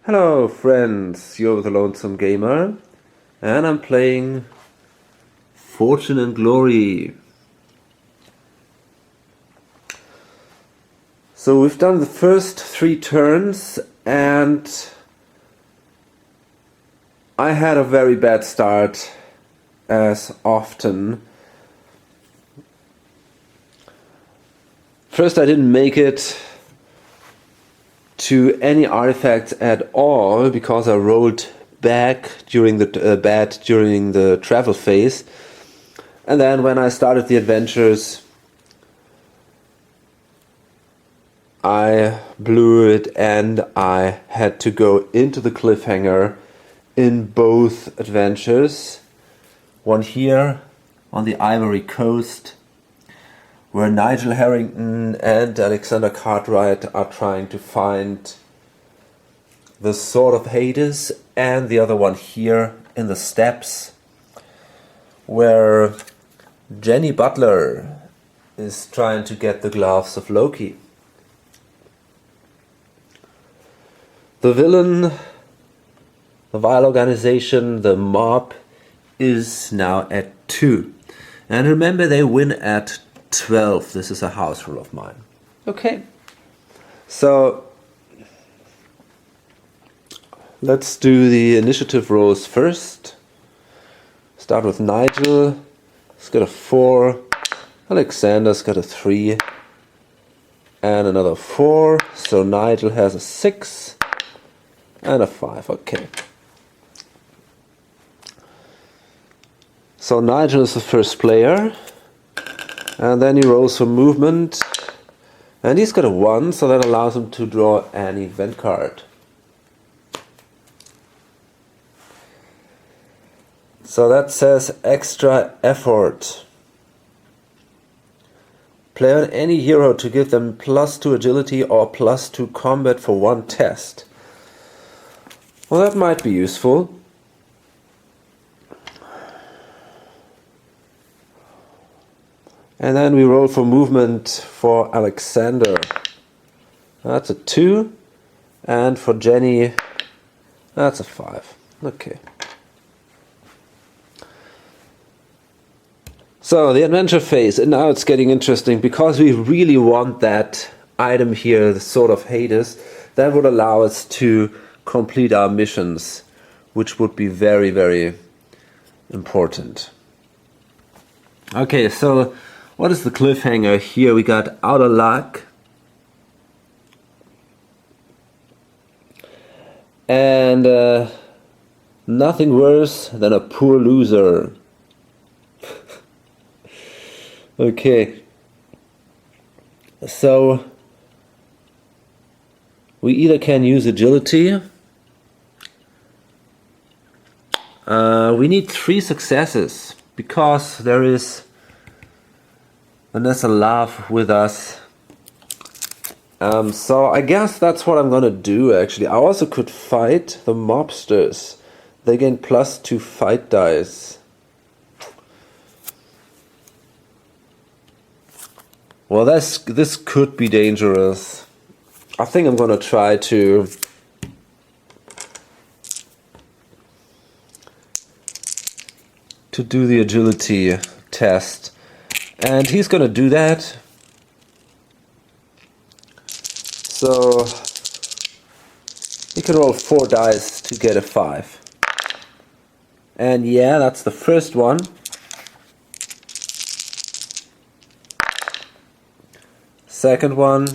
Hello friends, you're the Lonesome Gamer and I'm playing Fortune and Glory. So we've done the first 3 turns and I had a very bad start as often. First I didn't make it to any artifacts at all because I rolled back during the bad during the travel phase, and then when I started the adventures I blew it and I had to go into the cliffhanger in both adventures. One here on the Ivory Coast, where Nigel Harrington and Alexander Cartwright are trying to find the Sword of Hades, and the other one here in the steppes, where Jenny Butler is trying to get the gloves of Loki. The villain, the vile organization, the mob, is now at 2. And remember, they win at 12. This is a house rule of mine. Okay. So let's do the initiative rolls first. Start with Nigel. He's got a 4. Alexander's got a 3. And another 4. So Nigel has a 6. And a 5. Okay. So Nigel is the first player. And then he rolls for movement, and he's got a 1, so that allows him to draw an event card. So that says extra effort. Play on any hero to give them +2 agility or +2 combat for 1 test. Well, that might be useful. And then we roll for movement for Alexander. That's a 2. And for Jenny, that's a 5. Okay. So the adventure phase, and now it's getting interesting because we really want that item here, the Sword of Hades. That would allow us to complete our missions, which would be very, very important. Okay, so what is the cliffhanger here? We got out of luck. And nothing worse than a poor loser. Okay. So we either can use agility. We need 3 successes because there is Vanessa Love with us. So I guess that's what I'm gonna do actually. I also could fight the mobsters. They gain +2 fight dice. Well, this could be dangerous. I think I'm gonna try to do the agility test. And he's gonna do that. So he can roll 4 dice to get a 5. And yeah, that's the first one. Second one.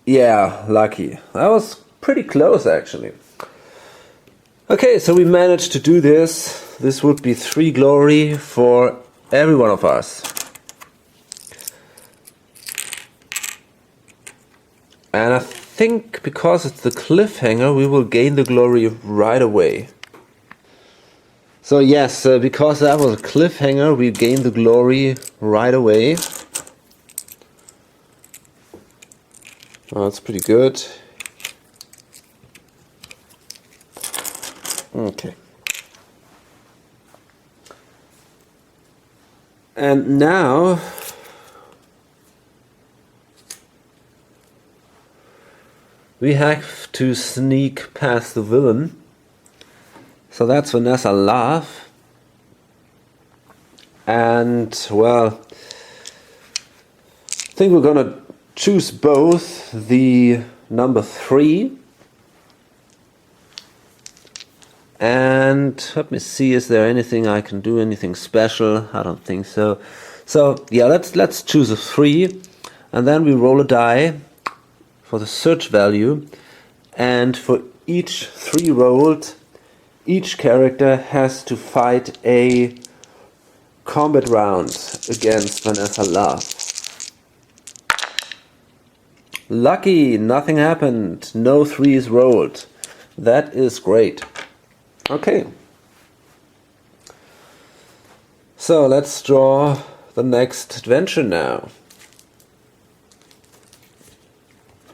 Yeah, lucky. That was pretty close actually. Okay, so we managed to do this. This would be 3 glory for every one of us. And I think because it's the cliffhanger, we will gain the glory right away. So yes, because that was a cliffhanger, we gain the glory right away. Oh, that's pretty good. Okay. And now We have to sneak past the villain. So that's Vanessa Love. And, well, I think we're gonna choose both the number 3. And let me see, is there anything I can do, anything special? I don't think so. So yeah, let's choose a 3, and then we roll a die for the search value, and for each 3 rolled, each character has to fight a combat round against Vanessa Love. Lucky, nothing happened, no 3s rolled. That is great. Okay, so let's draw the next adventure now.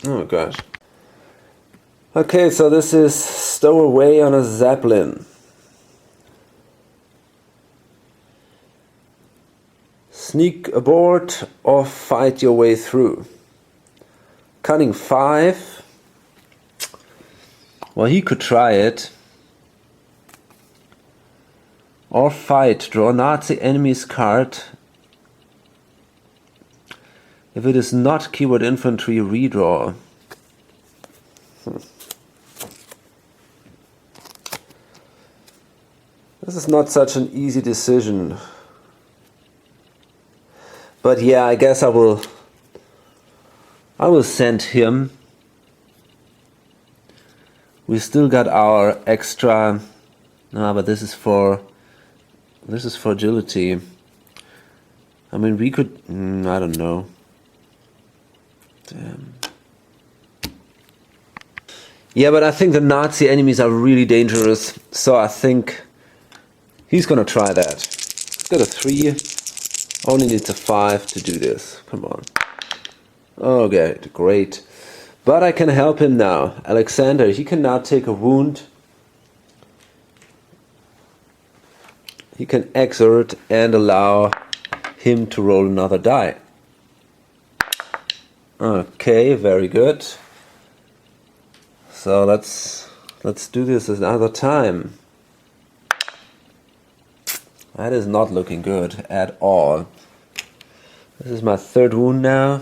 Oh gosh. Okay, so this is stow away on a Zeppelin. Sneak aboard or fight your way through. Cunning 5. Well, he could try it. Or fight. Draw Nazi enemy's card. If it is not keyword infantry, redraw. This is not such an easy decision. But yeah, I guess I will send him. We still got our extra. No, but this is for agility. I mean, we could. I don't know. Damn. Yeah, but I think the Nazi enemies are really dangerous, so I think he's gonna try that. He's got a 3, only needs a 5 to do this. Come on. Okay, great. But I can help him now. Alexander, he can now take a wound. He can exert and allow him to roll another die. Okay, very good. So let's do this another time. That is not looking good at all. This is my 3rd wound now.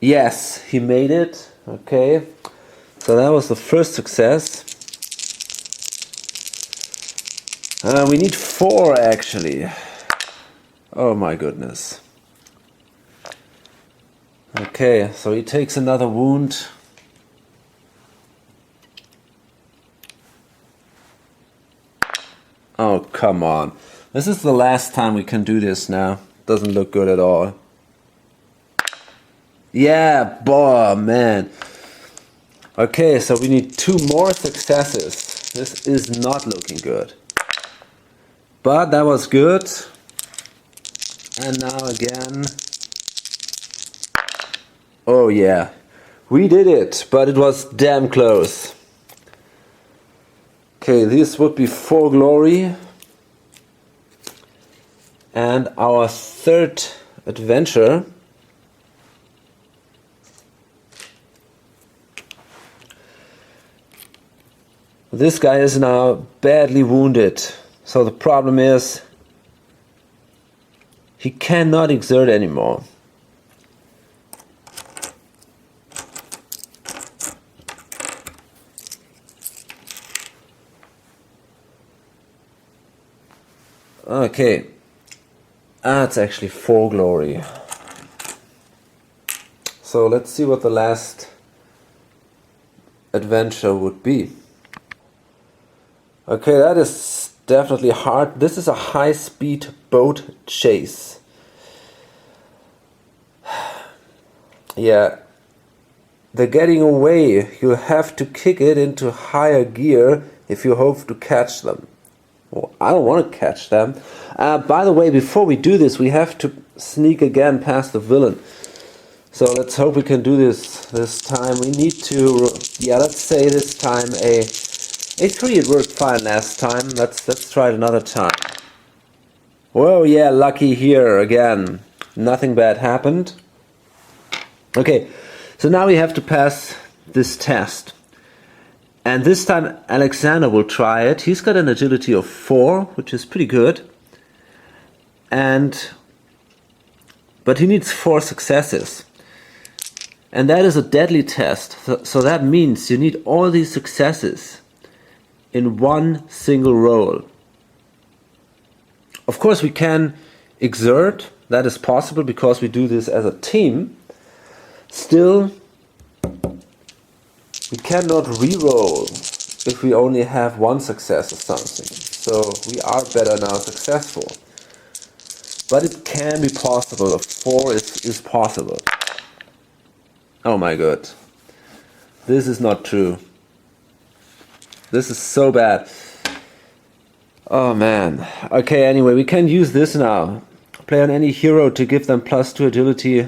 Yes, he made it. Okay. So that was the first success. We need 4 actually. Oh my goodness. Okay, so he takes another wound. Oh, come on. This is the last time we can do this now. Doesn't look good at all. Yeah, boy, man. Okay, so we need 2 more successes. This is not looking good. But that was good. And now again. Oh yeah, we did it, but it was damn close. Okay, this would be 4 glory. And our 3rd adventure. This guy is now badly wounded. So the problem is he cannot exert anymore. Okay, that's actually 4 glory. So let's see what the last adventure would be. Okay, that is definitely hard. This is a high-speed boat chase. Yeah, they're getting away. You have to kick it into higher gear if you hope to catch them. Well, I don't want to catch them. By the way, before we do this, we have to sneak again past the villain. So let's hope we can do this time. We need to, yeah, let's say this time a 3. It worked fine last time. Let's try it another time. Whoa, yeah, lucky here again. Nothing bad happened. Okay, so now we have to pass this test. And this time Alexander will try it. He's got an agility of 4, which is pretty good. But he needs 4 successes. And that is a deadly test. So that means you need all these successes in one single roll. Of course we can exert. That is possible because we do this as a team. Still, we cannot re-roll if we only have 1 success or something. So we are better now successful. But it can be possible. A 4 is possible. Oh my god. This is not true. This is so bad. Oh man. Okay, anyway, we can use this now. Play on any hero to give them +2 agility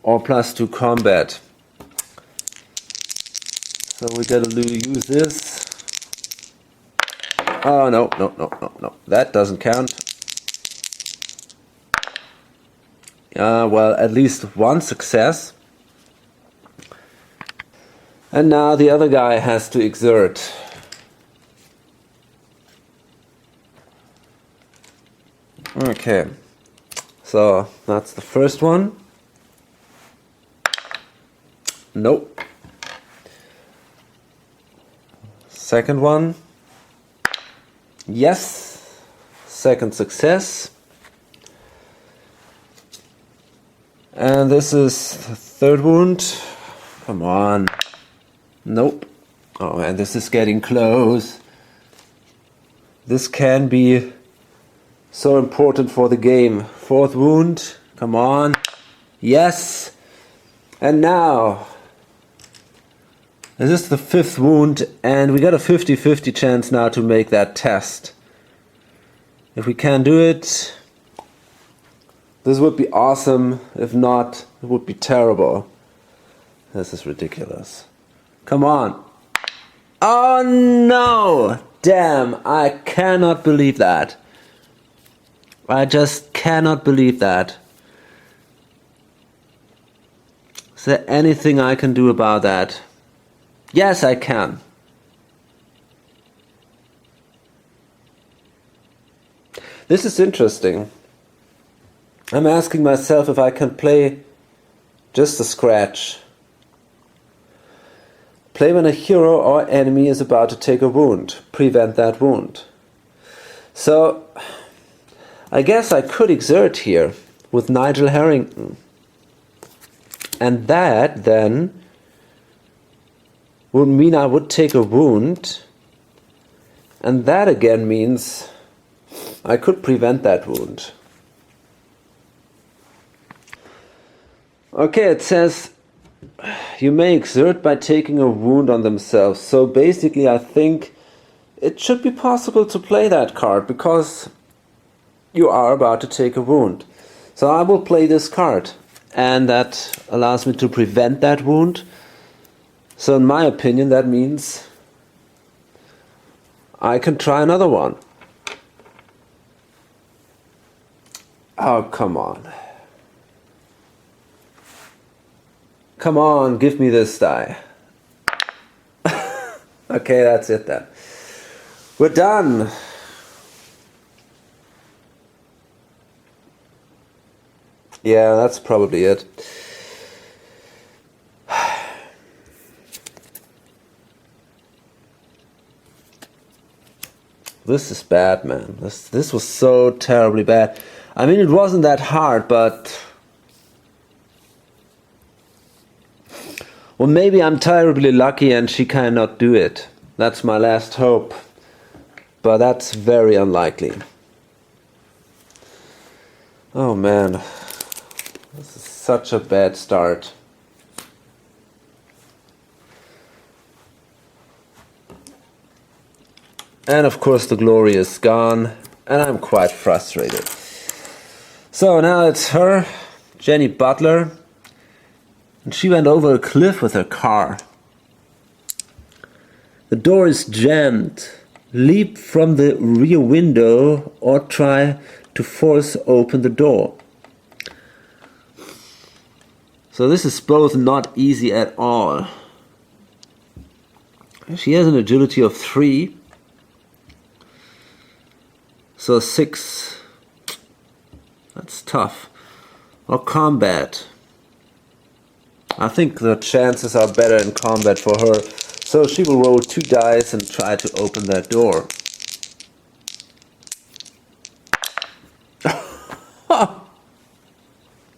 or +2 combat. So we gotta use this. Oh no. That doesn't count. Well, at least 1 success. And now the other guy has to exert. Okay, so that's the first one. Nope. Second one. Yes. Second success. And this is the third wound. Come on. Nope. Oh man, this is getting close. This can be so important for the game. 4th wound. Come on. Yes. And now, this is the 5th wound, and we got a 50-50 chance now to make that test. If we can do it, this would be awesome. If not, it would be terrible. This is ridiculous. Come on. Oh no! Damn, I cannot believe that. I just cannot believe that. Is there anything I can do about that? Yes, I can. This is interesting. I'm asking myself if I can play just a scratch. Play when a hero or enemy is about to take a wound. Prevent that wound. So, I guess I could exert here with Nigel Harrington. And that then would mean I would take a wound. And that again means I could prevent that wound. Okay, it says you may exert by taking a wound on themselves. So basically I think it should be possible to play that card because you are about to take a wound. So I will play this card, and that allows me to prevent that wound. So in my opinion that means I can try another one. Oh, come on. Come on, give me this die. Okay, that's it then. We're done. Yeah, that's probably it. This is bad, man. This was so terribly bad. I mean, it wasn't that hard, but well, maybe I'm terribly lucky and she cannot do it. That's my last hope. But that's very unlikely. Oh man. This is such a bad start. And of course the glory is gone. And I'm quite frustrated. So now it's her, Jenny Butler. And she went over a cliff with her car. The door is jammed. Leap from the rear window or try to force open the door. So this is both not easy at all. She has an agility of 3. So 6. That's tough. Or combat. I think the chances are better in combat for her. So she will roll 2 dice and try to open that door.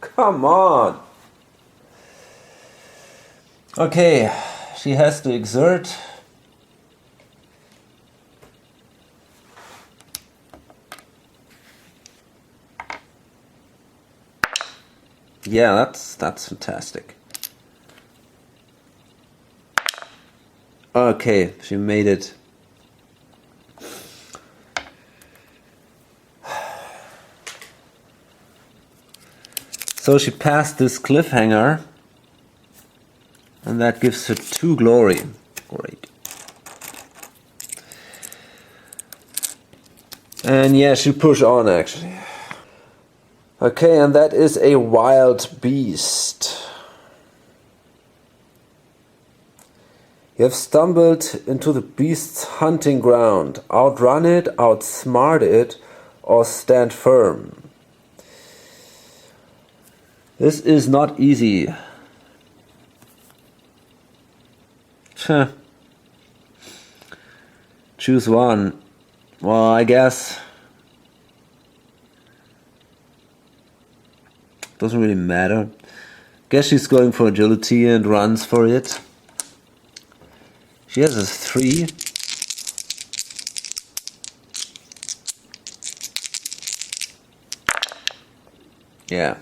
Come on! Okay, she has to exert. Yeah, that's fantastic. Okay, she made it. So she passed this cliffhanger, and that gives her 2 glory. Great. And yeah, she'll push on actually. Okay, and that is a wild beast. You have stumbled into the beast's hunting ground. Outrun it, outsmart it, or stand firm. This is not easy. Choose one. Well, I guess doesn't really matter. Guess she's going for agility and runs for it. She has a 3. Yeah.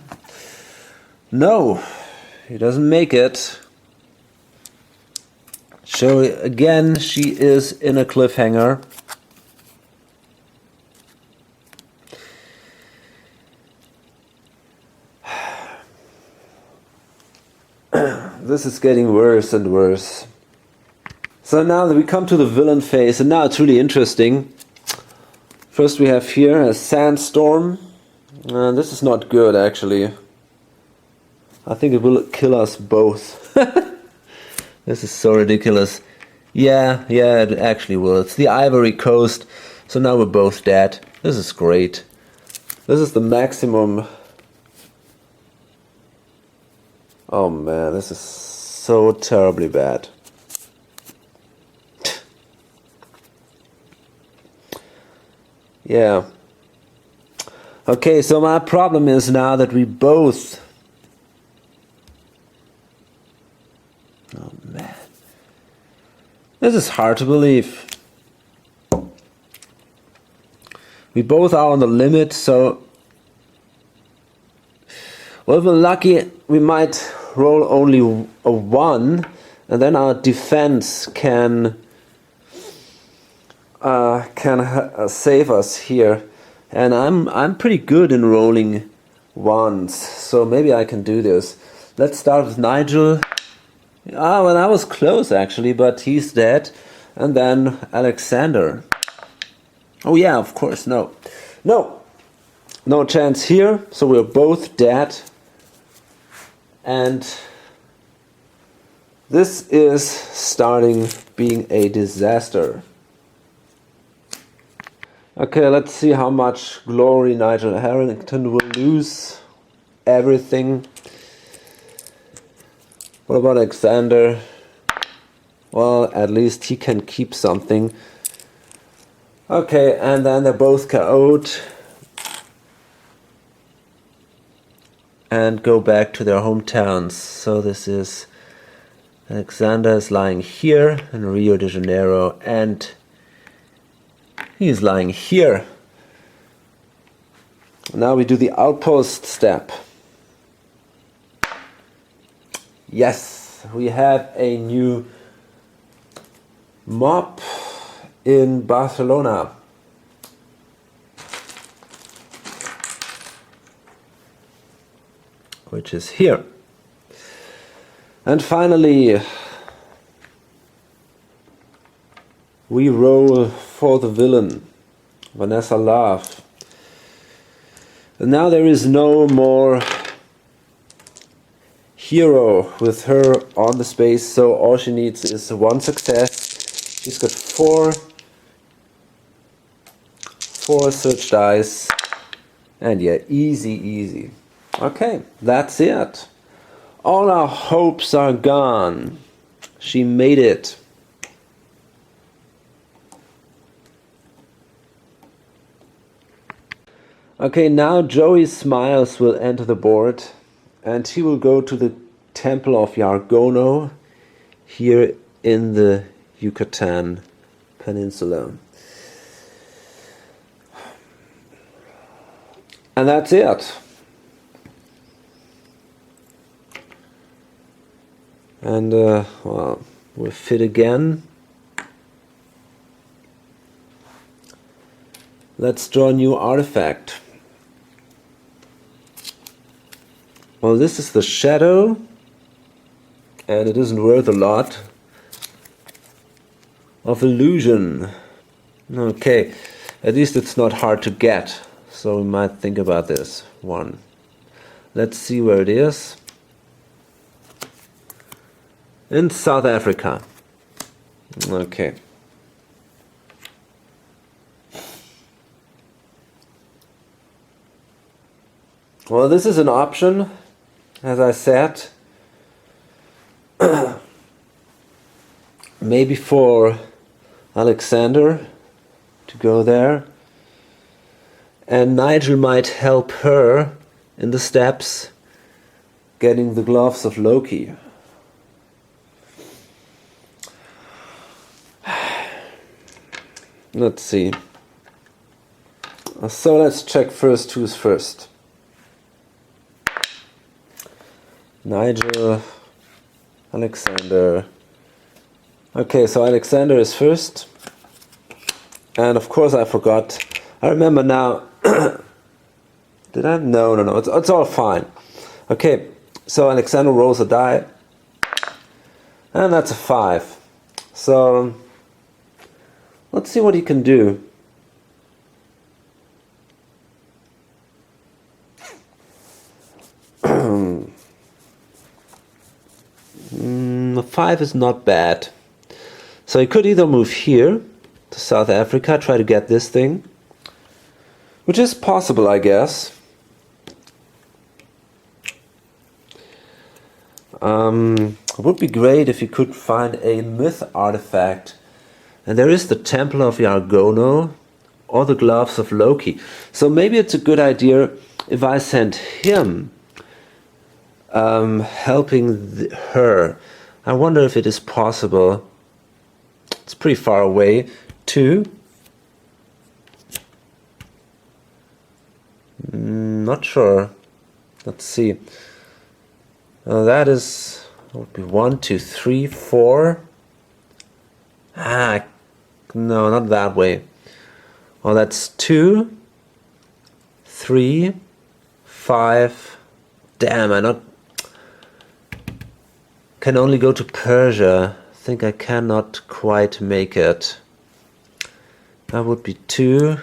No, he doesn't make it. So again, she is in a cliffhanger. This is getting worse and worse. So now that we come to the villain phase, and now it's really interesting. First we have here a sandstorm. This is not good actually. I think it will kill us both. This is so ridiculous. Yeah, it actually will. It's the Ivory Coast, so now we're both dead. This is great. This is the maximum. Oh man, this is so terribly bad. Yeah. Okay, so my problem is now that we both... Oh man. This is hard to believe. We both are on the limit, so... Well, if we're lucky, we might roll only a 1, and then our defense can save us here. And I'm pretty good in rolling 1s, so maybe I can do this. Let's start with Nigel. Well, that was close actually, but he's dead. And then Alexander. Oh yeah, of course, no chance here, so we're both dead. And this is starting being a disaster. Okay, let's see how much glory Nigel Harrington will lose. Everything. What about Alexander? Well, at least he can keep something. Okay, and then they're both KO'd. And go back to their hometowns. So this is... Alexander is lying here in Rio de Janeiro, and he's lying here. Now we do the outpost step. Yes, we have a new mob in Barcelona. Which is here. And finally, we roll for the villain, Vanessa Love. And now there is no more hero with her on the space, so all she needs is one success. She's got four search dice, and yeah, easy. Okay, that's it. All our hopes are gone. She made it. Okay, now Joey Smiles will enter the board, and he will go to the Temple of Yargono here in the Yucatan Peninsula. And that's it. And well, we'll fit again. Let's draw a new artifact. Well, this is the shadow, and it isn't worth a lot. Of illusion. Okay, at least it's not hard to get, so we might think about this one. Let's see where it is. In South Africa. Okay. Well, this is an option, as I said. Maybe for Alexander to go there. And Nigel might help her in the steps getting the gloves of Loki. Let's see. So let's check first who's first. Nigel, Alexander. Okay, so Alexander is first. And of course I forgot. I remember now. Did I? No. It's all fine. Okay, so Alexander rolls a die. And that's a 5. So let's see what he can do. The 5 is not bad. So he could either move here to South Africa, try to get this thing, which is possible, I guess. It would be great if he could find a myth artifact. And there is the Temple of Yargono or the Gloves of Loki. So maybe it's a good idea if I send him helping her. I wonder if it is possible. It's pretty far away to... Not sure. Let's see. That is... would be 1, 2, 3, 4. No, not that way. Well, that's 2, 3, 5. Damn, I not can only go to Persia. I think I cannot quite make it. That would be 2,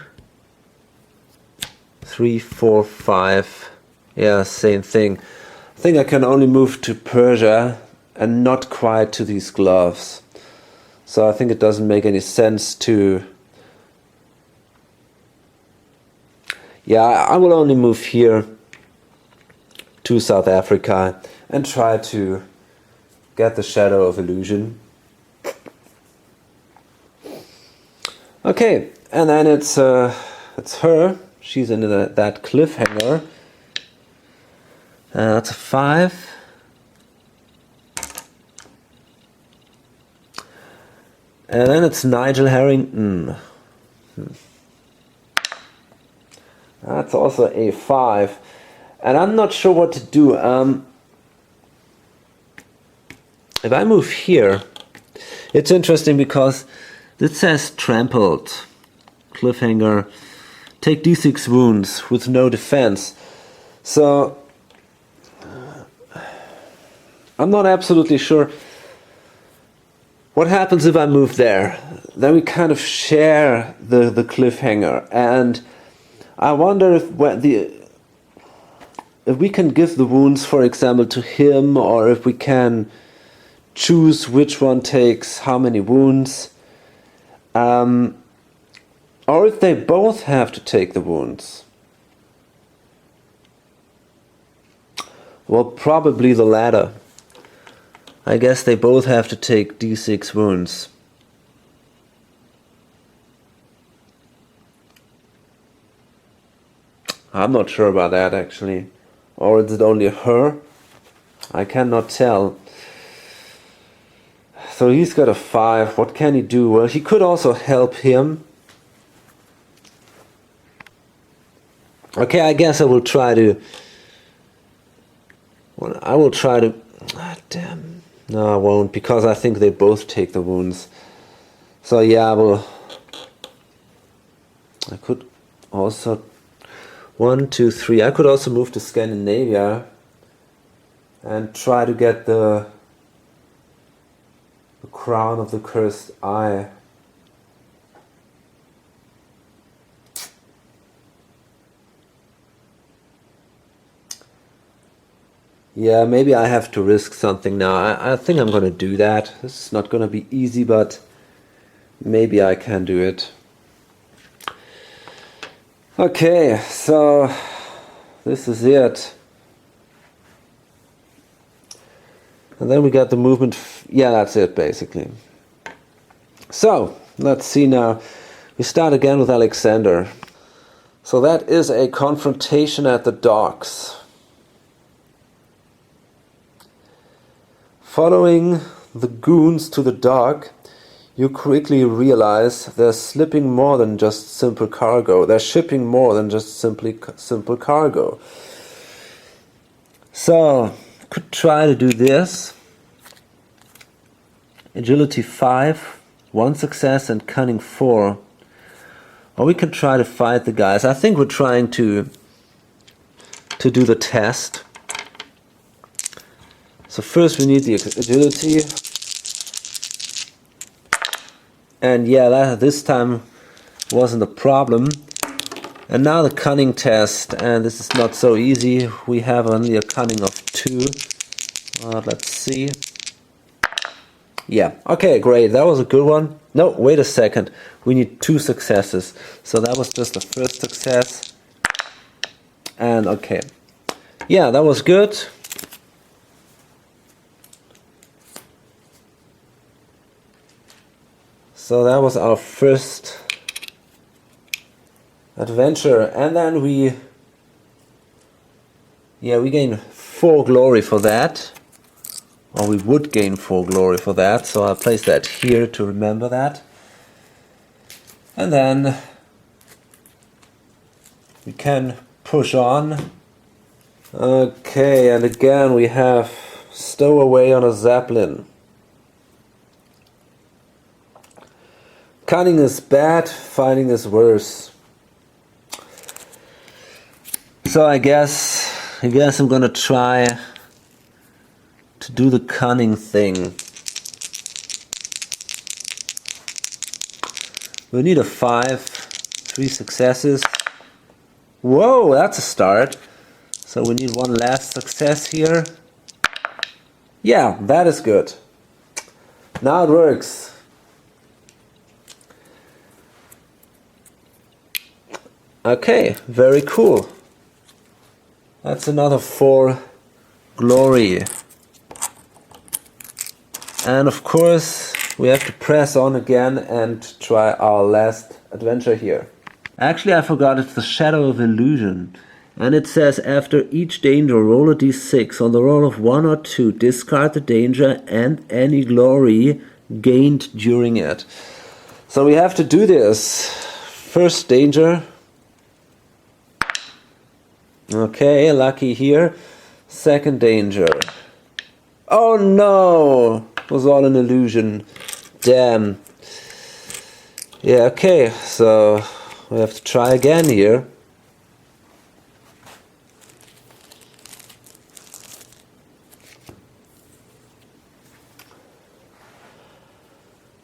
3, 4, 5. Yeah, same thing. I think I can only move to Persia and not quite to these gloves. So I think it doesn't make any sense to... Yeah, I will only move here to South Africa and try to get the Shadow of Illusion. Okay, and then it's her. She's in that cliffhanger. That's a 5. And then it's Nigel Harrington. That's also a 5. And I'm not sure what to do. If I move here, it's interesting because this says trampled. Cliffhanger. Take d6 wounds with no defense. So I'm not absolutely sure. What happens if I move there? Then we kind of share the cliffhanger, and I wonder if if we can give the wounds, for example, to him, or if we can choose which one takes how many wounds, or if they both have to take the wounds. Well, probably the latter. I guess they both have to take d6 wounds. I'm not sure about that, actually. Or is it only her? I cannot tell. So he's got a 5. What can he do? Well, he could also help him. Okay, I guess I will try to... Well, I will try to... Ah, damn. No, I won't, because I think they both take the wounds. So yeah, I could also... 1, 2, 3. I could also move to Scandinavia and try to get the crown of the cursed eye. Yeah, maybe I have to risk something now. I think I'm going to do that. This is not going to be easy, but maybe I can do it. Okay, so this is it. And then we got the movement. Yeah, that's it, basically. So, let's see now. We start again with Alexander. So that is a confrontation at the docks. Following the goons to the dock, you quickly realize they're slipping more than just simple cargo. They're shipping more than just simple cargo. So, could try to do this. Agility 5, 1 success and cunning 4. Or we can try to fight the guys. I think we're trying to do the test. So first we need the agility. And yeah, this time wasn't a problem. And now the cunning test, and this is not so easy. We have only a cunning of 2. Let's see. Yeah, okay, great. That was a good one. No, wait a second. We need 2 successes. So that was just the first success. And okay. Yeah, that was good. So that was our first adventure. And then we gain 4 glory for that. Or we would gain 4 glory for that. So I'll place that here to remember that. And then we can push on. Okay, and again we have stowaway on a Zeppelin. Cunning is bad, fighting is worse. So I guess I'm gonna try to do the cunning thing. We need a 5, 3 successes. Whoa, that's a start. So we need 1 last success here. Yeah, that is good. Now it works. Okay, very cool. That's another 4 glory. And of course, we have to press on again and try our last adventure here. Actually, I forgot, it's the Shadow of Illusion. And it says, after each danger, roll a d6. On the roll of 1 or 2, discard the danger and any glory gained during it. So we have to do this. First danger. Okay, lucky here. Second danger. Oh no! It was all an illusion. Damn. Yeah, okay, so we have to try again here.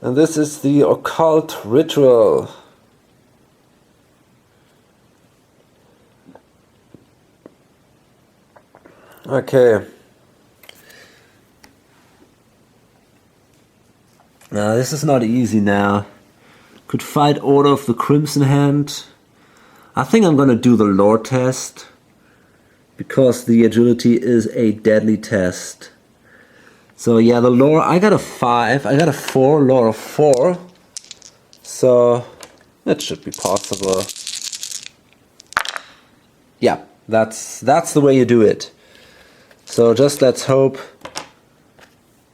And this is the Occult ritual. Okay. Now this is not easy now. Could fight Order of the Crimson Hand. I think I'm gonna do the lore test, because the agility is a deadly test. So yeah, the lore, I got a 5, I got a 4, lore of 4. So that should be possible. Yeah, that's the way you do it. So just let's hope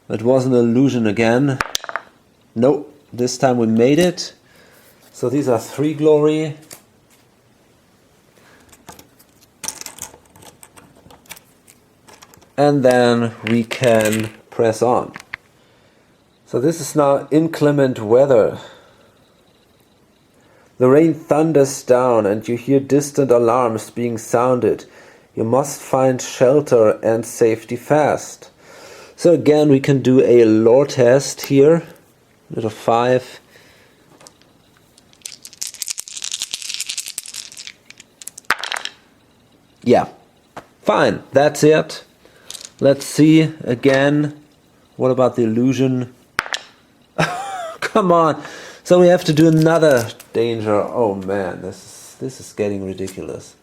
it was an illusion again. Nope, this time we made it. So these are 3 glory. And then we can press on. So this is now inclement weather. The rain thunders down and you hear distant alarms being sounded. You must find shelter and safety fast. So again, we can do a lore test here. Little 5. Yeah, fine, that's it. Let's see again. What about the illusion? Come on. So we have to do another danger. Oh man, this is getting ridiculous.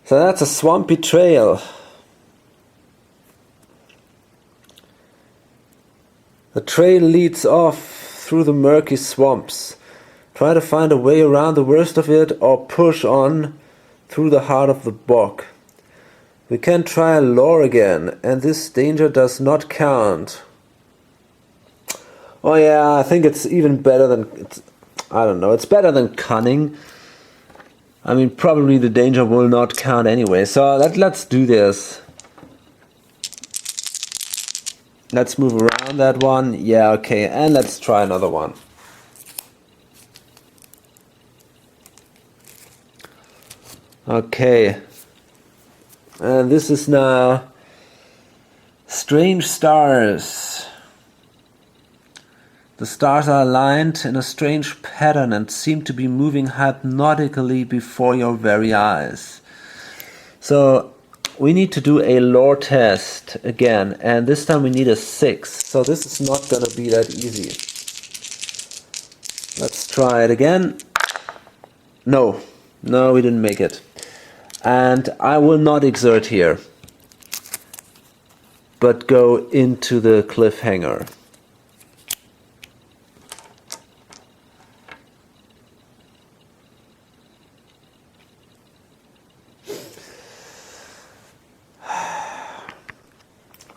So that's a swampy trail. The trail leads off through the murky swamps. Try to find a way around the worst of it or push on through the heart of the bog. We can try a lore again, and this danger does not count. Oh yeah, I think it's even better than... I don't know, it's better than cunning. I mean, probably the danger will not count anyway, so let's do this. Let's move around that one. Yeah, okay, and let's try another one. Okay. And this is now strange stars. The stars are aligned in a strange pattern and seem to be moving hypnotically before your very eyes. So we need to do a lore test again, and this time we need a 6. So this is not going to be that easy. Let's try it again. No, we didn't make it. And I will not exert here, but go into the cliffhanger.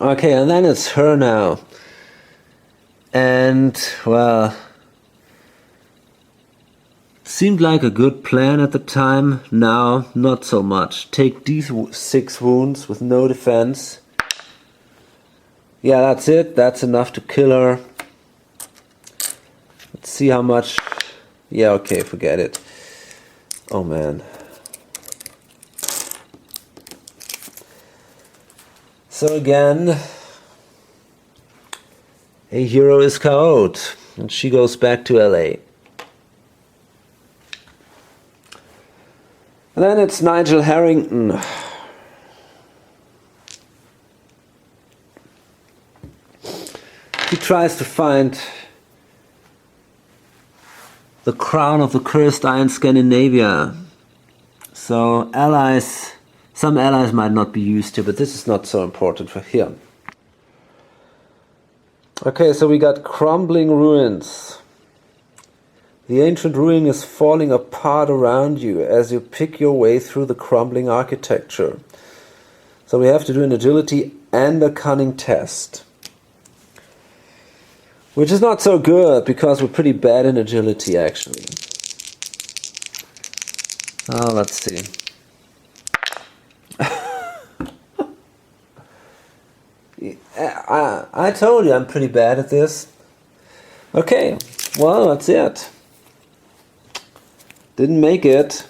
Okay, and then it's her now. And, well, seemed like a good plan at the time. Now, not so much. Take these 6 wounds with no defense. Yeah, that's it. That's enough to kill her. Let's see how much... Yeah, okay, forget it. Oh, man. So again, a hero is KO'd, and she goes back to LA. And then it's Nigel Harrington. He tries to find the crown of the cursed eye in Scandinavia. So allies... Some allies might not be used to, but this is not so important for him. Okay, so we got crumbling ruins. The ancient ruin is falling apart around you as you pick your way through the crumbling architecture. So we have to do an agility and a cunning test. Which is not so good, because we're pretty bad in agility, actually. Oh, let's see. I told you I'm pretty bad at this. Okay, well, that's it. Didn't make it.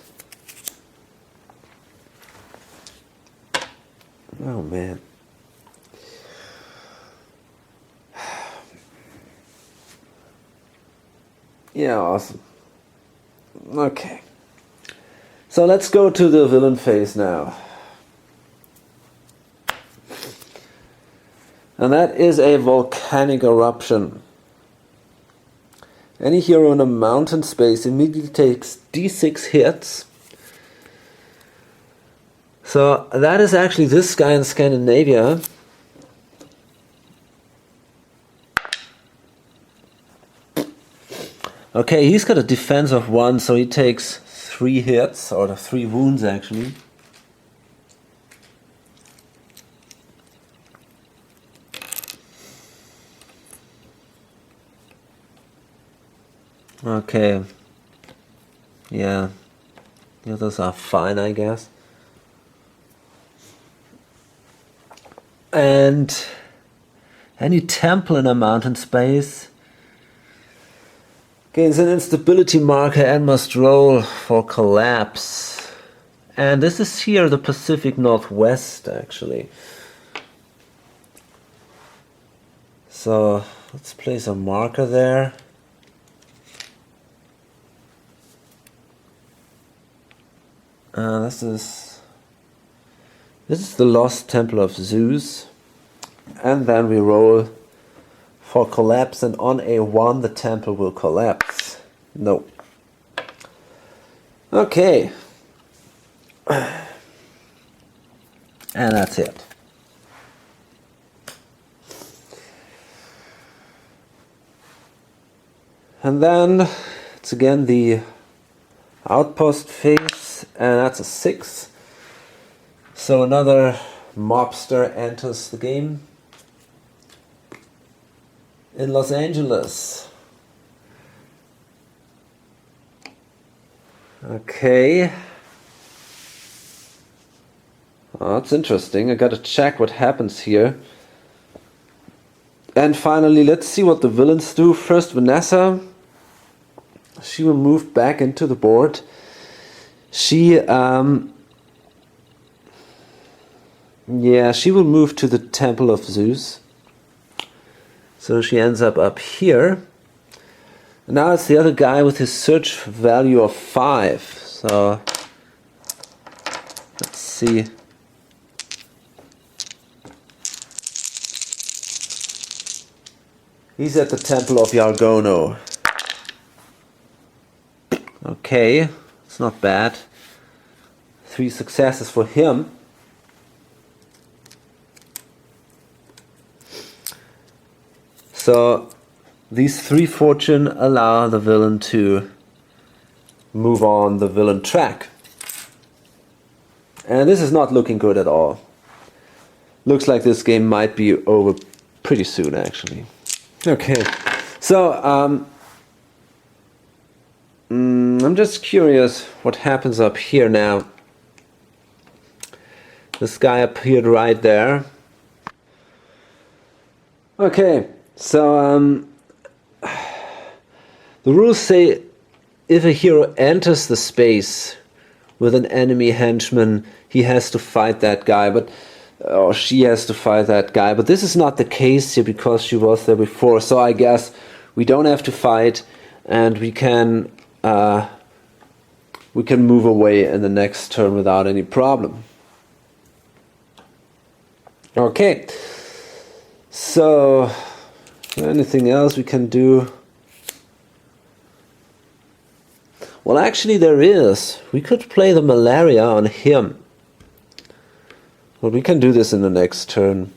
Oh, man. Yeah, awesome. Okay. So let's go to the villain phase now. And that is a volcanic eruption. Any hero in a mountain space immediately takes d6 hits. So that is actually this guy in Scandinavia. Okay, he's got a defense of 1, so he takes 3 hits, or 3 wounds actually. Okay. Yeah. The others are fine, I guess. And any temple in a mountain space gains an instability marker and must roll for collapse. And this is here the Pacific Northwest, actually. So let's place a marker there. This is the Lost Temple of Zeus, and then we roll for collapse, and on a 1 the temple will collapse. No. Okay. And that's it. And then it's again the outpost phase, and that's a 6. So another mobster enters the game in Los Angeles. Okay. Oh, that's interesting. I gotta check what happens here. And finally, let's see what the villains do. First, Vanessa. She will move back into the board. She she will move to the Temple of Zeus. So she ends up here. Now it's the other guy with his search value of 5. So let's see. He's at the Temple of Yargono. Okay, it's not bad. 3 successes for him. So these 3 fortune allow the villain to move on the villain track. And this is not looking good at all. Looks like this game might be over pretty soon, actually. Okay, so I'm just curious what happens up here now. This guy appeared right there. Okay, so the rules say if a hero enters the space with an enemy henchman, he has to fight that guy, or she has to fight that guy. But this is not the case here because she was there before. So I guess we don't have to fight, and we can move away in the next turn without any problem. Okay. So anything else we can do? Well, actually there is. We could play the malaria on him. Well, we can do this in the next turn.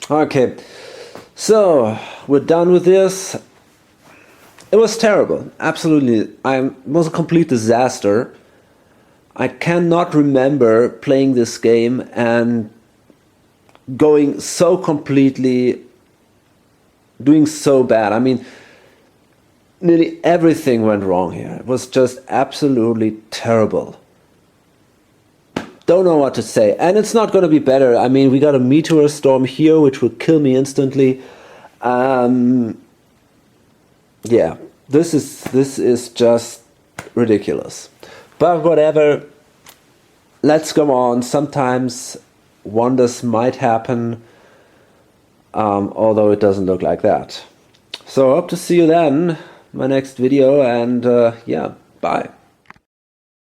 Okay, so we're done with this. It was terrible, absolutely. It was a complete disaster. I cannot remember playing this game and going so completely, doing so bad. I mean, nearly everything went wrong here. It was just absolutely terrible. Don't know what to say. And it's not going to be better. I mean, we got a meteor storm here, which will kill me instantly. Yeah, this is just ridiculous. But whatever. Let's go on. Sometimes wonders might happen, although it doesn't look like that. So I hope to see you then, my next video, and yeah, bye. Bye.